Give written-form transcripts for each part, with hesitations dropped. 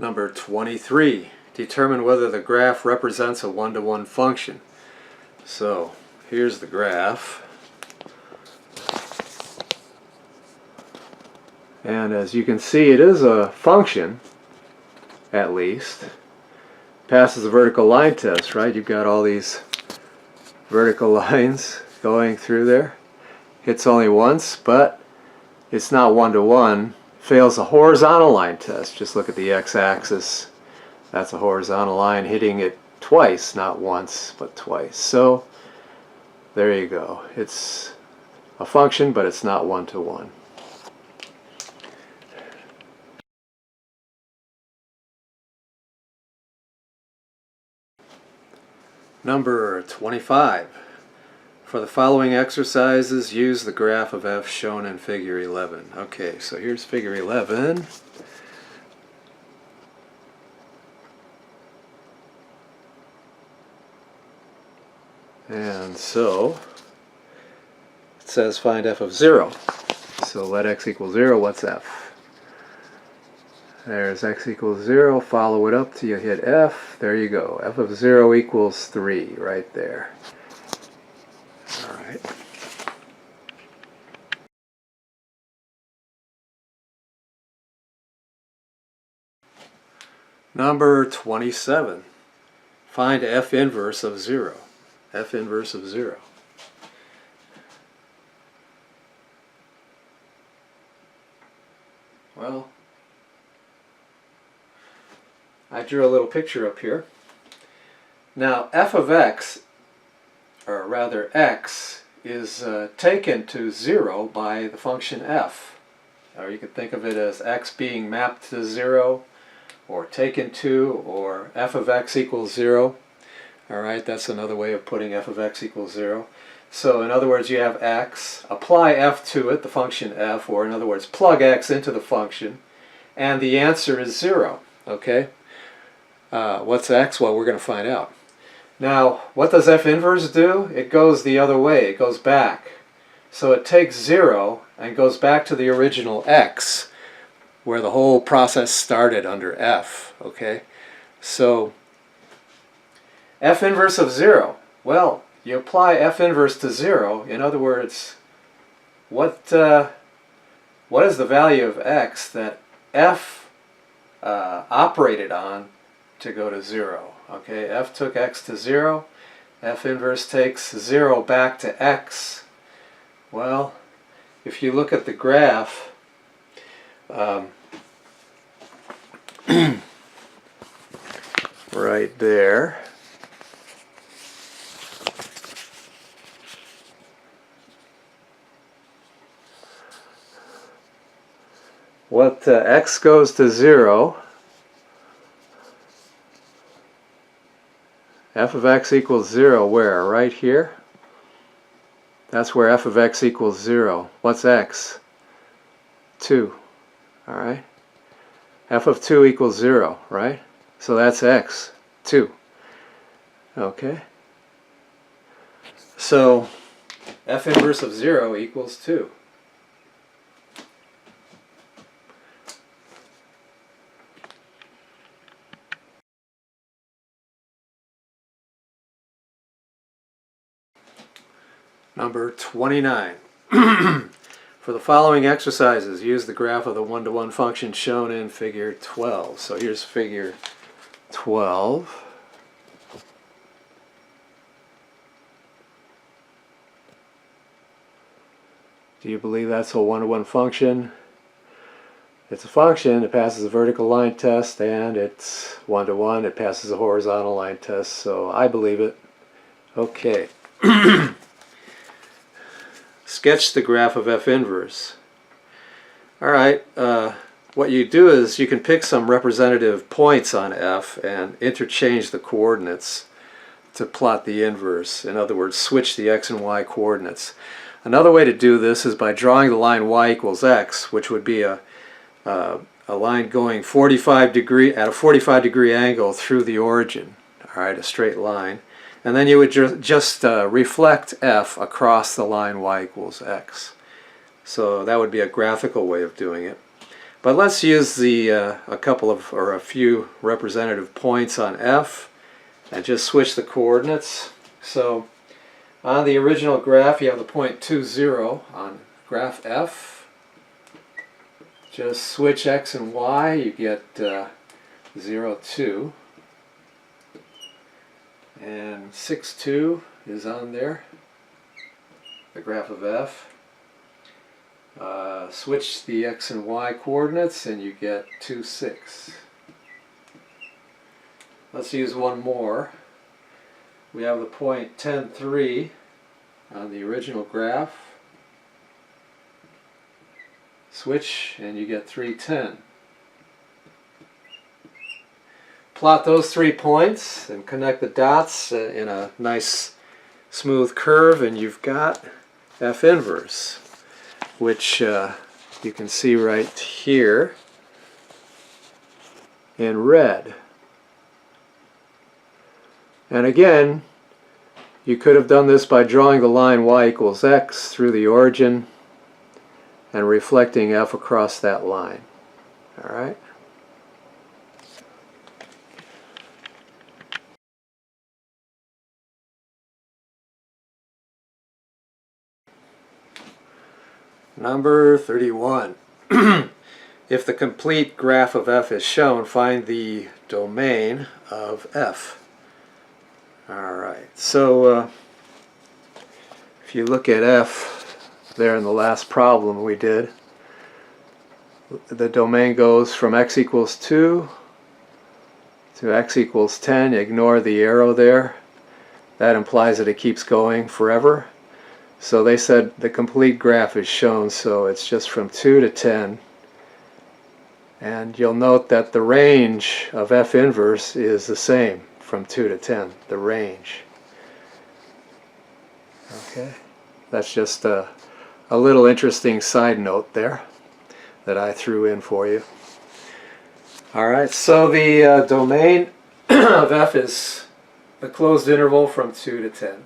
Number 23. Determine whether the graph represents a one-to-one function. So here's the graph. And as you can see, it is a function, at least. Passes the vertical line test, right? You've got all these vertical lines going through there. Hits only once, but it's not one-to-one. Fails a horizontal line test. Just look at the x-axis. That's a horizontal line hitting it twice, not once, but twice. So there you go. It's a function, but it's not one-to-one. Number 25. For the following exercises, use the graph of f shown in figure 11. Okay, so here's figure 11. And so it says find f of 0. So let x equal 0. What's f? There's x equals 0. Follow it up till you hit f. There you go. F of 0 equals 3 right there. All right. Number 27. Find f inverse of 0. F inverse of 0. Well, I drew a little picture up here. Now f of x, or rather x, is taken to 0 by the function f. Or you could think of it as x being mapped to 0, or taken to, or f of x equals 0. Alright, that's another way of putting f of x equals 0. So in other words, you have x, apply f to it, the function f, or in other words, plug x into the function, and the answer is 0. Okay? What's x? Well, we're going to find out. Now, what does f inverse do? It goes the other way. It goes back. So it takes 0 and goes back to the original x, where the whole process started under f. Okay? So f inverse of 0. Well, you apply f inverse to 0. In other words, what is the value of x that f operated on to go to 0? Okay, f took x to 0. F inverse takes 0 back to x. Well, if you look at the graph, right there, what x goes to 0, f of x equals 0 where? Right here? That's where f of x equals 0. What's x? 2. Alright? F of 2 equals 0, right? So that's x, 2. Okay? So f inverse of 0 equals 2. Number 29. For the following exercises, use the graph of the one-to-one function shown in figure 12. So here's figure 12. Do you believe that's a one-to-one function? It's a function, it passes a vertical line test, and it's one-to-one, it passes a horizontal line test, so I believe it. Okay. Sketch the graph of f inverse. Alright, what you do is you can pick some representative points on f and interchange the coordinates to plot the inverse. In other words, switch the x and y coordinates. Another way to do this is by drawing the line y equals x, which would be a line going at a 45 degree angle through the origin. Alright, a straight line. And then you would just reflect f across the line y equals x. So that would be a graphical way of doing it. But let's use a couple of, or a few representative points on F and just switch the coordinates. So on the original graph you have the point 2, 0 on graph F. Just switch X and Y, you get 0, 2. And 6, 2 is on there, the graph of F. Switch the X and Y coordinates and you get 2, 6. Let's use one more. We have the point 10, 3 on the original graph. Switch and you get 3, 10. Plot those 3 points and connect the dots in a nice smooth curve, and you've got F inverse, which you can see right here in red. And again, you could have done this by drawing the line y equals x through the origin and reflecting F across that line. All right? Number 31. If the complete graph of F is shown, find the domain of F. Alright, so if you look at F there in the last problem we did, the domain goes from x equals 2 to x equals 10. Ignore the arrow there. That implies that it keeps going forever. So they said the complete graph is shown, so it's just from 2 to 10. And you'll note that the range of F inverse is the same from 2 to 10, the range. Okay, that's just a little interesting side note there that I threw in for you. Alright, so the domain of F is the closed interval from 2 to 10.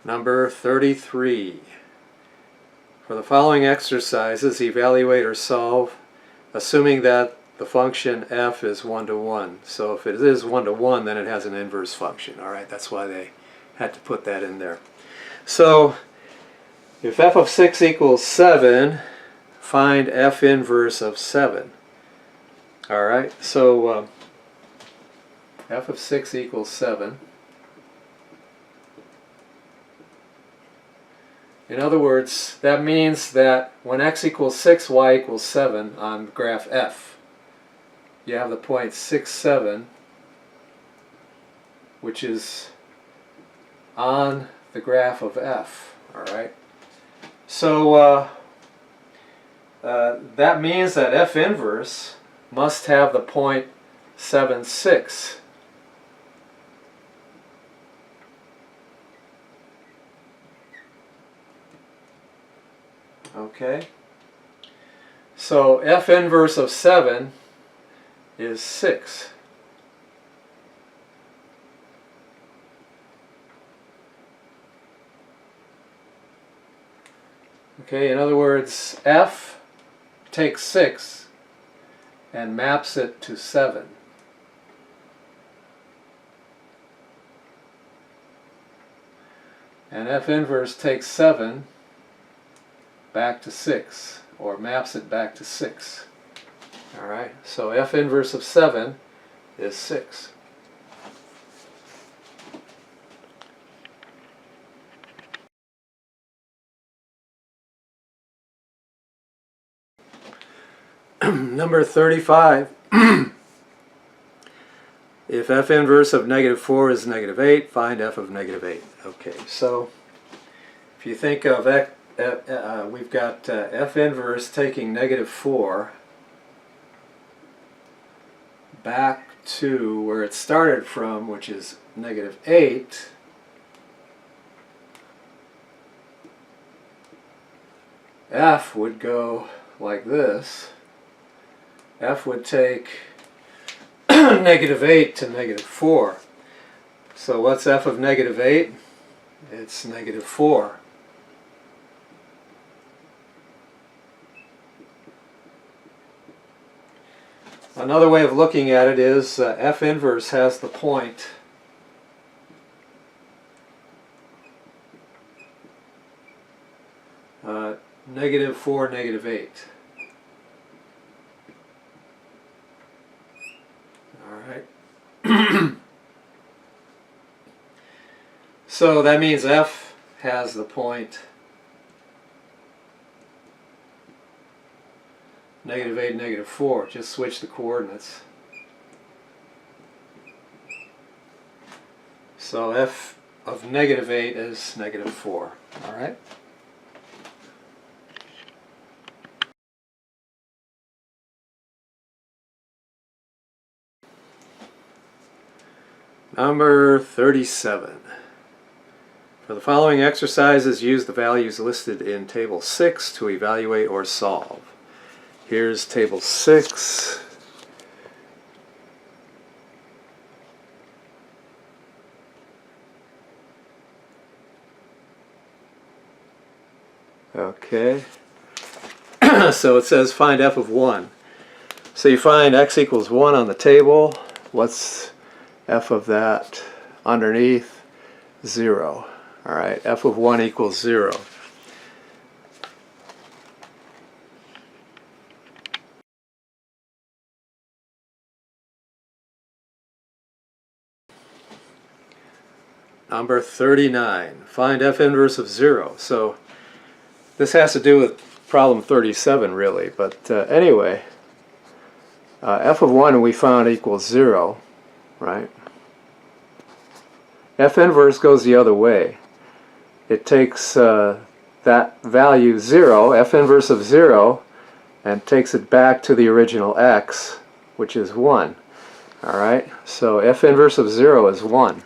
Number 33. For the following exercises, evaluate or solve, assuming that the function f is 1 to 1. So if it is 1 to 1, then it has an inverse function. All right, that's why they had to put that in there. So if f of 6 equals 7, find f inverse of 7. All right, so f of 6 equals 7. In other words, that means that when x equals 6, y equals 7 on graph F, you have the point 6, 7, which is on the graph of F. Alright? So that means that F inverse must have the point 7, 6. Okay, so F inverse of 7 is 6. Okay, in other words, F takes 6 and maps it to 7. And F inverse takes 7 back to 6, or maps it back to 6. Alright, so F inverse of 7 is 6. Number 35. If F inverse of negative 4 is negative 8, find F of negative 8. Okay, so if you think of we've got F inverse taking negative 4 back to where it started from, which is negative 8. F would go like this. F would take negative 8 to negative 4. So what's f of negative 8? It's negative 4. Another way of looking at it is f inverse has the point negative 4, negative 8. Alright. So that means f has the point negative 8, negative 4. Just switch the coordinates. So f of negative 8 is negative 4. Alright? Number 37. For the following exercises, use the values listed in Table 6 to evaluate or solve. Here's Table 6. Okay. So it says find f of 1. So you find x equals 1 on the table. What's f of that underneath? 0. Alright, f of 1 equals 0. Number 39. Find f inverse of 0. So this has to do with problem 37 really, but anyway, f of 1 we found equals 0, right? F inverse goes the other way. It takes that value 0, f inverse of 0, and takes it back to the original x, which is 1. Alright, so f inverse of 0 is 1.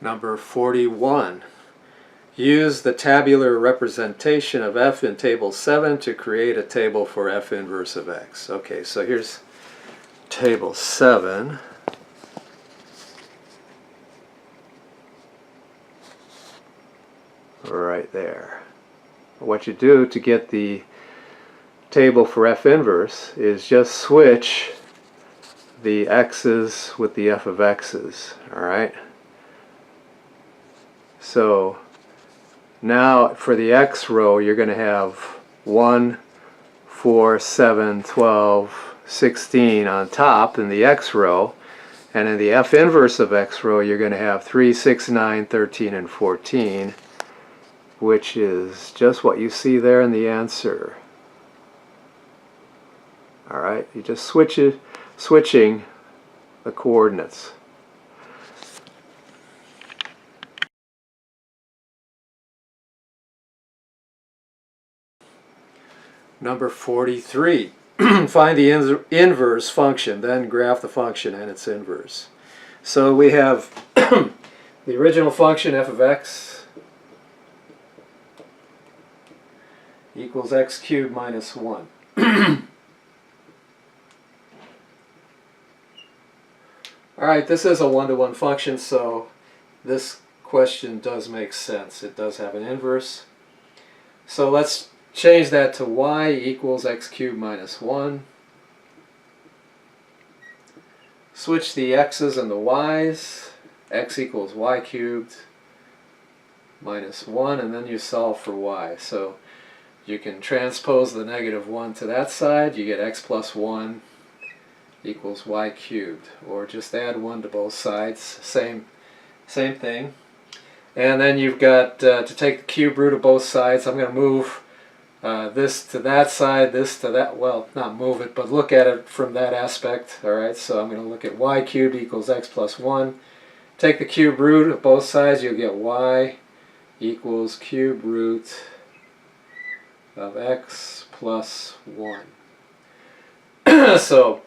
Number 41. Use the tabular representation of f in Table 7 to create a table for f inverse of x. Okay, so here's Table 7. Right there. What you do to get the table for f inverse is just switch the x's with the f of x's. Alright? So now for the x row you're going to have 1, 4, 7, 12, 16 on top in the x row, and in the f inverse of x row you're going to have 3, 6, 9, 13, and 14, which is just what you see there in the answer. Alright, you just switching the coordinates. Number 43. Find the inverse function, then graph the function and its inverse. So we have the original function f of x equals x cubed minus 1. Alright, this is a one-to-one function, so this question does make sense. It does have an inverse. So let's change that to y equals x cubed minus 1. Switch the x's and the y's. X equals y cubed minus 1, and then you solve for y. So you can transpose the negative 1 to that side. You get x plus 1 equals y cubed. Or just add 1 to both sides. Same thing. And then you've got to take the cube root of both sides. I'm going to move this to that side, this to that, well, not move it, but look at it from that aspect. Alright, so I'm going to look at y cubed equals x plus 1. Take the cube root of both sides, you'll get y equals cube root of x plus 1. So,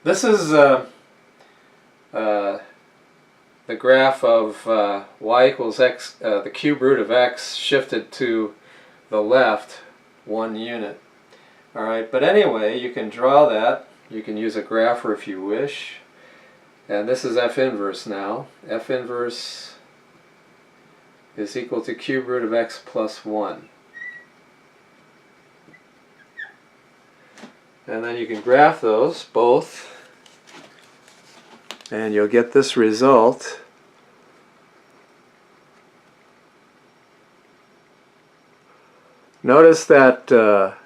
this is the graph of y equals x, the cube root of x shifted to the left 1 unit. Alright, but anyway, you can draw that. You can use a grapher if you wish. And this is F inverse now. F inverse is equal to cube root of x plus 1. And then you can graph those both, and you'll get this result. Notice that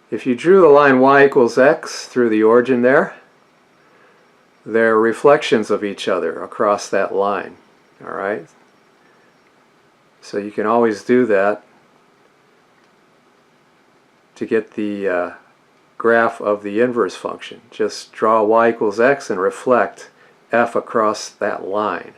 if you drew the line y equals x through the origin there, they're reflections of each other across that line. Alright? So you can always do that to get the graph of the inverse function. Just draw y equals x and reflect f across that line.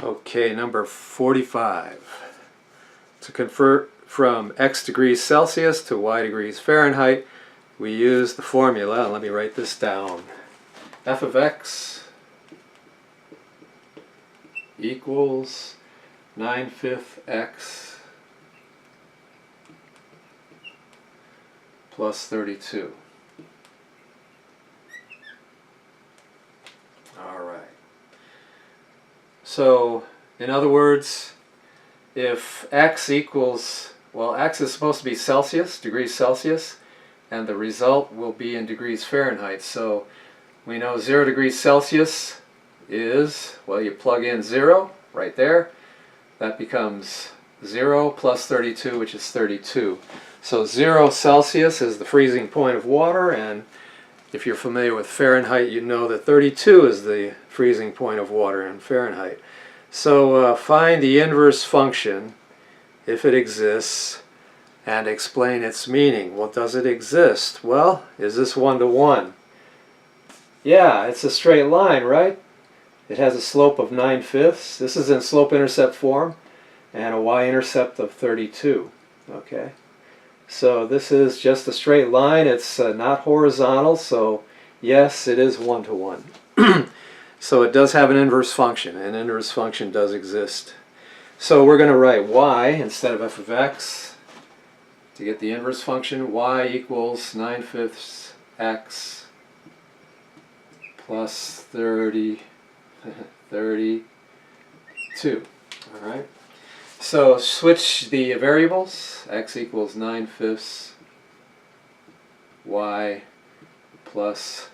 Okay, number 45. To convert from x degrees Celsius to y degrees Fahrenheit, we use the formula. Let me write this down. F of x equals 9/5 x plus 32. Alright. So, in other words, if x equals, well, x is supposed to be Celsius, degrees Celsius, and the result will be in degrees Fahrenheit. So we know 0 degrees Celsius is, well, you plug in 0 right there. That becomes 0 plus 32, which is 32. So 0 Celsius is the freezing point of water, and if you're familiar with Fahrenheit, you know that 32 is the freezing point of water in Fahrenheit. So find the inverse function, if it exists, and explain its meaning. Well, does it exist? Well, is this 1-to-1? Yeah, it's a straight line, right? It has a slope of 9/5. This is in slope-intercept form, and a y-intercept of 32. Okay, so this is just a straight line. It's not horizontal, so yes, it is 1-to-1. So it does have an inverse function. An inverse function does exist. So we're going to write y instead of f of x. To get the inverse function, y equals 9/5 x plus 32. Alright. So switch the variables. X equals 9/5 y plus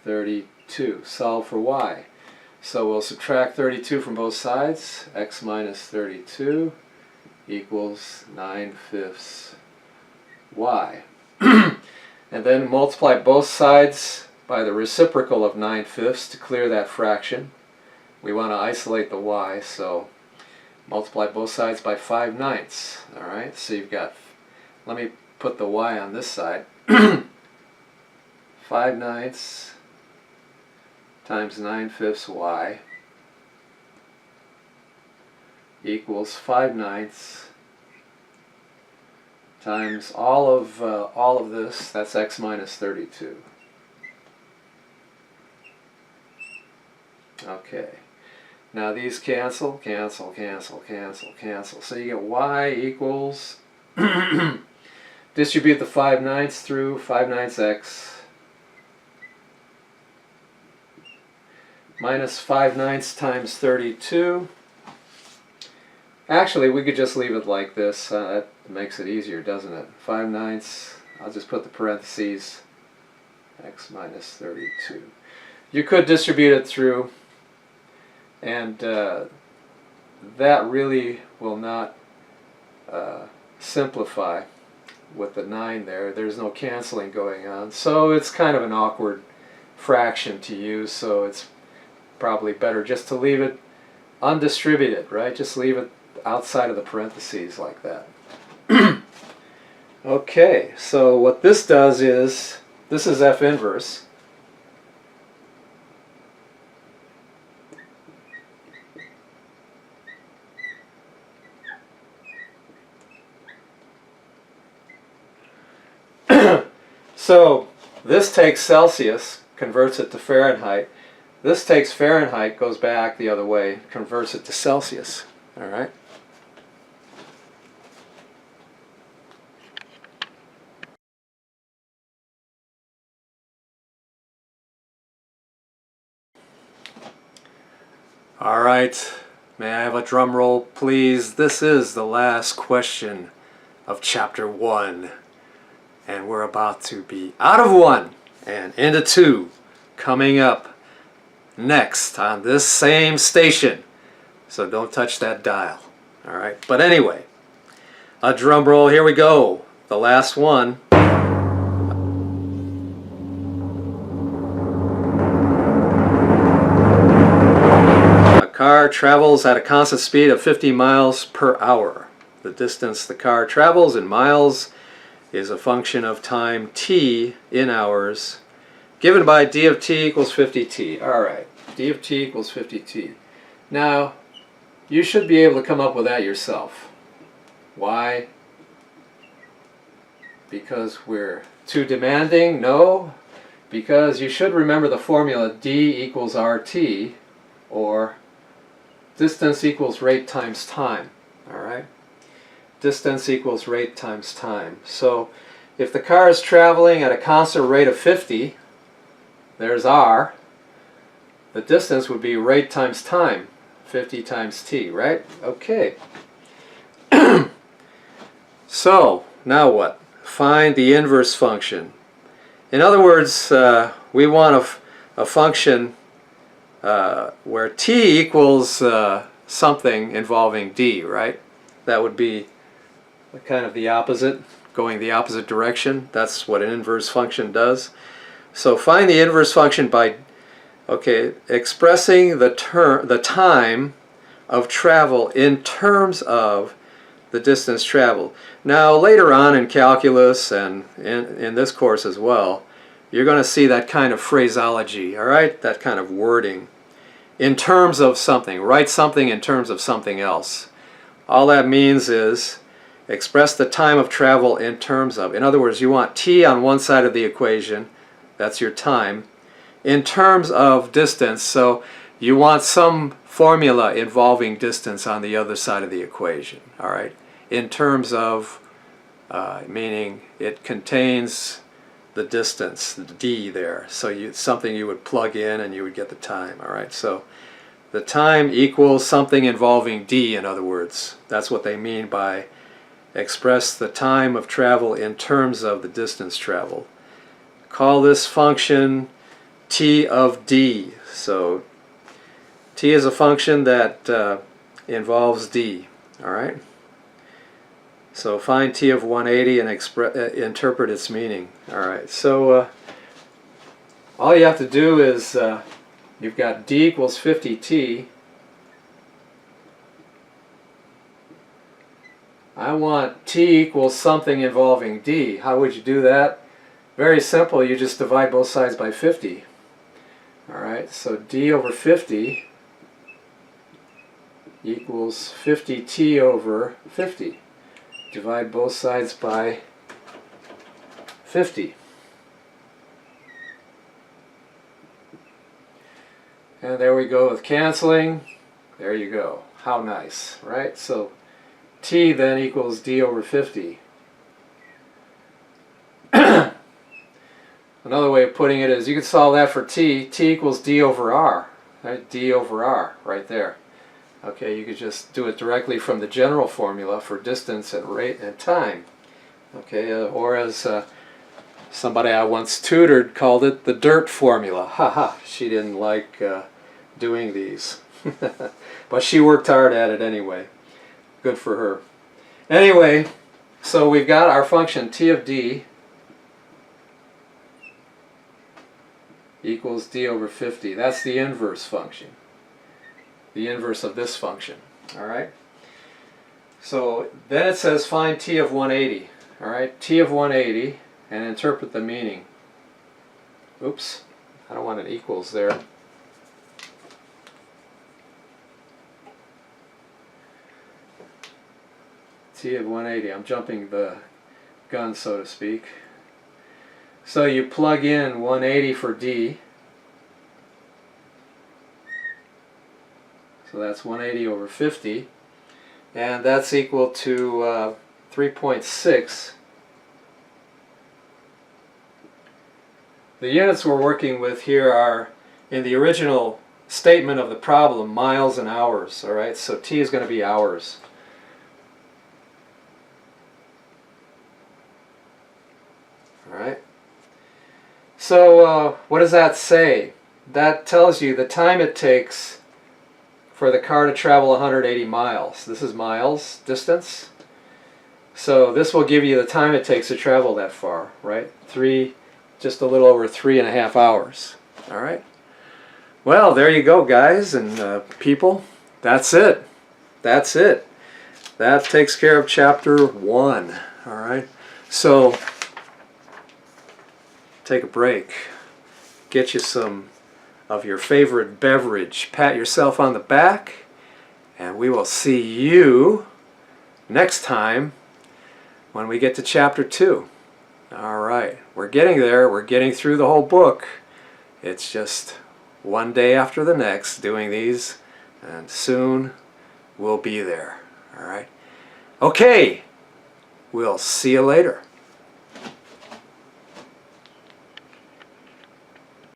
32. Solve for y. So we'll subtract 32 from both sides. X minus 32 equals 9/5 y. And then multiply both sides by the reciprocal of 9/5 to clear that fraction. We want to isolate the y, so multiply both sides by 5/9. Alright, so you've got, let me put the y on this side. 5/9 times 9/5 y equals 5/9 times all of this, that's x minus 32. Okay, now these cancel, cancel, cancel, cancel, cancel. So you get y equals, distribute the 5/9 through, 5/9 x minus 5/9 times 32. Actually, we could just leave it like this. That makes it easier, doesn't it? 5/9, I'll just put the parentheses, x minus 32. You could distribute it through, and that really will not simplify with the 9 there. There's no canceling going on. So it's kind of an awkward fraction to use, so it's probably better just to leave it undistributed, right? Just leave it outside of the parentheses like that. Okay, so what this does is, this is F inverse. So this takes Celsius, converts it to Fahrenheit. This takes Fahrenheit, goes back the other way, converts it to Celsius. All right. All right. May I have a drum roll, please? This is the last question of Chapter 1. And we're about to be out of 1 and into 2 coming up next on this same station. So don't touch that dial. All right. But anyway, a drum roll. Here we go. The last one. A car travels at a constant speed of 50 miles per hour. The distance the car travels in miles is a function of time t in hours, given by d of t equals 50t. All right, d of t equals 50t. Now, you should be able to come up with that yourself. Why? Because we're too demanding? No, because you should remember the formula d equals rt, or distance equals rate times time. All right? Distance equals rate times time. So if the car is traveling at a constant rate of 50, there's r, the distance would be rate times time, 50 times t, right? Okay. So now what? Find the inverse function. In other words, we want a function where t equals something involving d, right? That would be kind of the opposite, going the opposite direction. That's what an inverse function does. So find the inverse function by, expressing the time of travel in terms of the distance traveled. Now later on in calculus and in this course as well, you're going to see that kind of phraseology, all right? That kind of wording. In terms of something. Write something in terms of something else. All that means is express the time of travel in terms of. In other words, you want t on one side of the equation, that's your time, in terms of distance, so you want some formula involving distance on the other side of the equation, all right? In terms of, meaning it contains the distance, the d there, so something you would plug in and you would get the time, all right? So the time equals something involving d, in other words. That's what they mean by express the time of travel in terms of the distance traveled. Call this function t of d. So t is a function that involves d. All right. So find t of 180 and interpret its meaning. All right. So all you have to do is you've got d equals 50t. I want t equals something involving d. How would you do that? Very simple. You just divide both sides by 50. Alright, so d over 50 equals 50t over 50. Divide both sides by 50. And there we go with canceling. There you go. How nice, right? So t then equals d over 50. Another way of putting it is you could solve that for t. T equals d over r. Right? D over r right there. Okay, you could just do it directly from the general formula for distance and rate and time. Okay, or as somebody I once tutored called it, the dirt formula. Haha, she didn't like doing these. But she worked hard at it anyway. Good for her. Anyway, so we've got our function t of d equals d over 50. That's the inverse function. The inverse of this function. Alright? So then it says find t of 180. Alright? T of 180 and interpret the meaning. Oops. I don't want an equals there. T of 180. I'm jumping the gun, so to speak. So you plug in 180 for D. So that's 180 over 50. And that's equal to 3.6. The units we're working with here are, in the original statement of the problem, miles and hours. Alright, so T is going to be hours. Alright. So what does that say? That tells you the time it takes for the car to travel 180 miles. This is miles, distance. So this will give you the time it takes to travel that far, right? Just a little over 3.5 hours. All right. Well, there you go, guys and people. That's it. That's it. That takes care of chapter 1. All right. So take a break. Get you some of your favorite beverage. Pat yourself on the back, and we will see you next time when we get to chapter 2. Alright, we're getting there. We're getting through the whole book. It's just one day after the next doing these, and soon we'll be there. Alright. Okay, we'll see you later.